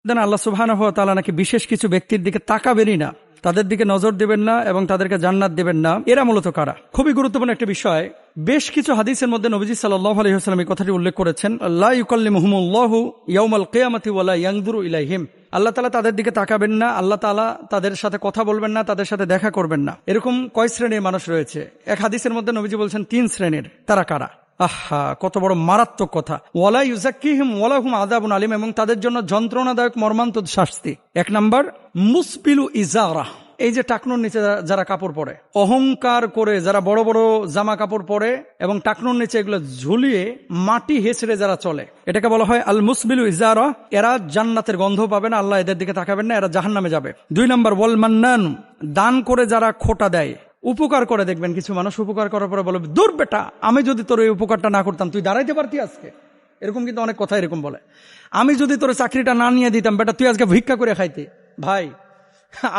দেন আল্লাহ সুবহানাহু ওয়া তাআলা নাকি বিশেষ কিছু ব্যক্তির দিকে তাকাবেনই না, তাদের দিকে নজর দিবেন না এবং তাদেরকে জান্নাত দিবেন না। এরা মূলত কারা? খুবই গুরুত্বপূর্ণ একটা বিষয়। বেশ কিছু হাদিসের মধ্যে নবীজি সাল্লাল্লাহু আলাইহি ওয়াসাল্লাম এই কথাটি উল্লেখ করেছেন, লা ইউকাল্লিমুহুমুল্লাহু ইয়াউমাল কিয়ামাতি ওয়া লা ইয়ানজুরু ইলাইহিম। আল্লাহ তাআলা তাদের দিকে তাকাবেন না, আল্লাহ তাআলা তাদের সাথে কথা বলবেন না, তাদের সাথে দেখা করবেন না। এরকম কয় শ্রেণীর মানুষ রয়েছে? এক হাদিসের মধ্যে নবীজি বলছেন 3 শ্রেণীর। তারা কারা? আহা, কত বড় মারাত্মক কথা। ওয়ালা ইউজাক্কিহিম ওয়ালা হুম আযাবুন আলীম, এবং তাদের জন্য যন্ত্রণাদায়ক মর্মান্তিক শাস্তি। 1 নাম্বার মুসবিলু ইজারা, এই যে টাকনুর নিচে যারা কাপড় পরে, অহংকার করে যারা বড় বড় জামা কাপড় পরে এবং টাকনুর নিচে এগুলো ঝুলিয়ে মাটি হেঁচড়ে যারা চলে, এটাকে বলা হয় আল মুসবিলু ইজারা। এরা জান্নাতের গন্ধ পাবে না, আল্লাহ এদের দিকে তাকাবেন না, এরা জাহান্নামে যাবে। 2 নাম্বার ওয়াল মান্নান, দান করে যারা খোটা দেয়, উপকার করে। দেখবেন কিছু মানুষ উপকার করার পরে বলবে, দূর বেটা, আমি যদি তোর এই উপকারটা না করতাম তুই দাঁড়াইতে পারতি আজকে। এরকম কিন্তু অনেক কথা এরকম বলে, আমি যদি তোর চাকরিটা না নিয়ে দিতাম বেটা তুই আজকে ভিক্ষা করে খাইতে। ভাই,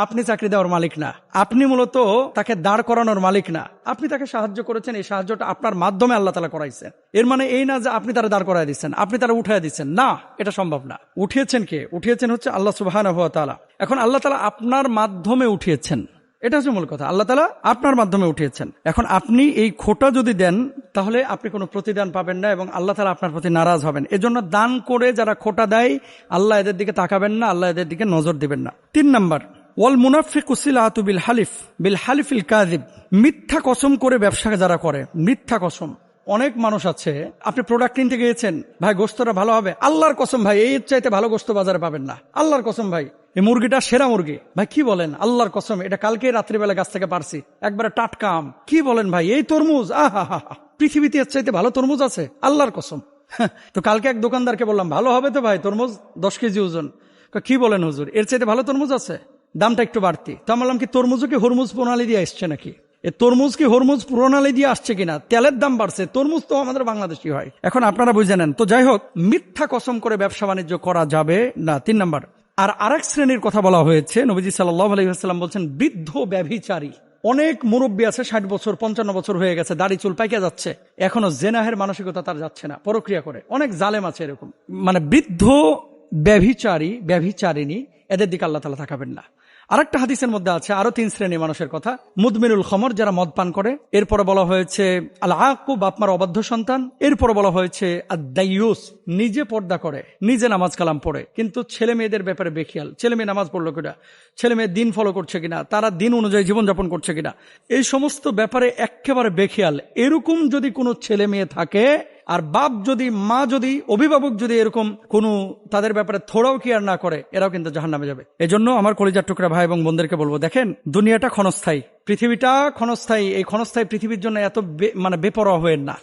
আপনি চাকরি দেওয়ার মালিক না, আপনি মূলত তাকে দাঁড় করানোর মালিক না। আপনি তাকে সাহায্য করেছেন, এই সাহায্যটা আপনার মাধ্যমে আল্লাহ তাআলা করাইছেন। এর মানে এই না যে আপনি তারা দাঁড় করাই দিচ্ছেন, আপনি তারা উঠাই দিচ্ছেন, না, এটা সম্ভব না। উঠিয়েছেন কে? উঠিয়েছেন হচ্ছে আল্লাহ সুবহানাহু ওয়া তাআলা। এখন আল্লাহ তাআলা আপনার মাধ্যমে উঠিয়েছেন, এটা হচ্ছে মূল কথা। আল্লাহ তাআলা আপনার মাধ্যমে উঠিয়েছেন। এখন আপনি এই খোটা যদি দেন তাহলে আপনি কোনো প্রতিদান পাবেন না এবং আল্লাহ তাআলা আপনার প্রতি নারাজ হবেন। এজন্য দান করে যারা খোটা দেয়, আল্লাহ এদের দিকে তাকাবেন না, আল্লাহ এদের দিকে নজর দিবেন না। 3 নাম্বার ওয়াল মুনাফিকু সিলাতু বিল হালিফিল কাযিব, মিথ্যা কসম করে ব্যবসা যারা করে, মিথ্যা কসম। অনেক মানুষ আছে, আপনি প্রোডাক্ট কিনতে গিয়েছেন, ভাই গোশতটা ভালো হবে, আল্লাহর কসম ভাই এই চাইতে ভালো গোশত বাজারে পাবেন না, আল্লাহর কসম ভাই এই মুরগিটা সেরা মুরগি। ভাই কি বলেন? আল্লাহর কসম এটা কালকে রাত্রিবেলা গাছ থেকে পারছি, একবারে টাটকা আম। কি বলেন ভাই? এই তরমুজ, আহা হা হা, পৃথিবীতে এর চাইতে ভালো তরমুজ আছে? আল্লাহর কসম। তো কালকে এক দোকানদারকে বললাম, ভালো হবে তো ভাই তরমুজ, 10 কেজি ওজন। কি বলেন হুজুর, এর চাইতে ভালো তরমুজ আছে, দামটা একটু বাড়তি। তো বললাম, কি তরমুজও কি হরমুজ প্রণালী দিয়ে আসছে নাকি? এ তরমুজ কি হরমুজ প্রণালী দিয়ে আসছে কিনা? তেলের দাম বাড়ছে, তরমুজ তো আমাদের বাংলাদেশি হয়। এখন আপনারা বুঝে নেন। তো যাই হোক, মিথ্যা কসম করে ব্যবসা বাণিজ্য করা যাবে না। 3 নাম্বার। আর আরেক শ্রেণীর কথা বলা হয়েছে, নবীজি সাল্লাল্লাহু আলাইহি ওয়াসাল্লাম বলছেন বৃদ্ধ ব্যভিচারী। অনেক মুরব্বী আছে, 60 বছর 55 বছর হয়ে গেছে, দাড়ি চুল পাইকে যাচ্ছে, এখনো জেনাহের মানসিকতা তার যাচ্ছে না, পরক্রিয়া করে। অনেক জালেম আছে এরকম, মানে বৃদ্ধ ব্যভিচারী, ব্যভিচারিণী, এদের দিকে আল্লাহ তাআলা তাকাবেন না। আরেকটা হাদিসের মধ্যে আছে আরো 3 শ্রেণীর মানুষের কথা। মুদমিনুল খমর, যারা মদ পান করে। এরপরে বলা হয়েছে আল আকু, বাপ মার অবাধ্য সন্তান। এরপরে বলা হয়েছে আদ-দাইয়ুস, নিজে পর্দা করে, নিজে নামাজ কালাম পড়ে, কিন্তু ছেলে মেয়েদের ব্যাপারে বেখিয়াল। ছেলে মেয়ে নামাজ পড়লো কিনা, ছেলে মেয়ে দিন ফলো করছে কিনা, তারা দিন অনুযায়ী জীবনযাপন করছে কিনা, এই সমস্ত ব্যাপারে একেবারে বেখিয়াল। এরকম যদি কোনো ছেলে মেয়ে থাকে, আর বাপ যদি, মা যদি, অভিভাবক যদি এরকম কোন তাদের ব্যাপারে থোড়াও কেয়ার না করে, এরাও কিন্তু জাহান্নামে যাবে। এজন্য আমার কলিজার টুকরা ভাই এবং বোনদেরকে বলবো, দেখেন দুনিয়াটা ক্ষণস্থায়ী, পৃথিবীটা ক্ষণস্থায়ী। এই ক্ষণস্থায়ী পৃথিবীর জন্য এত বেপরোয়া হয়েন না।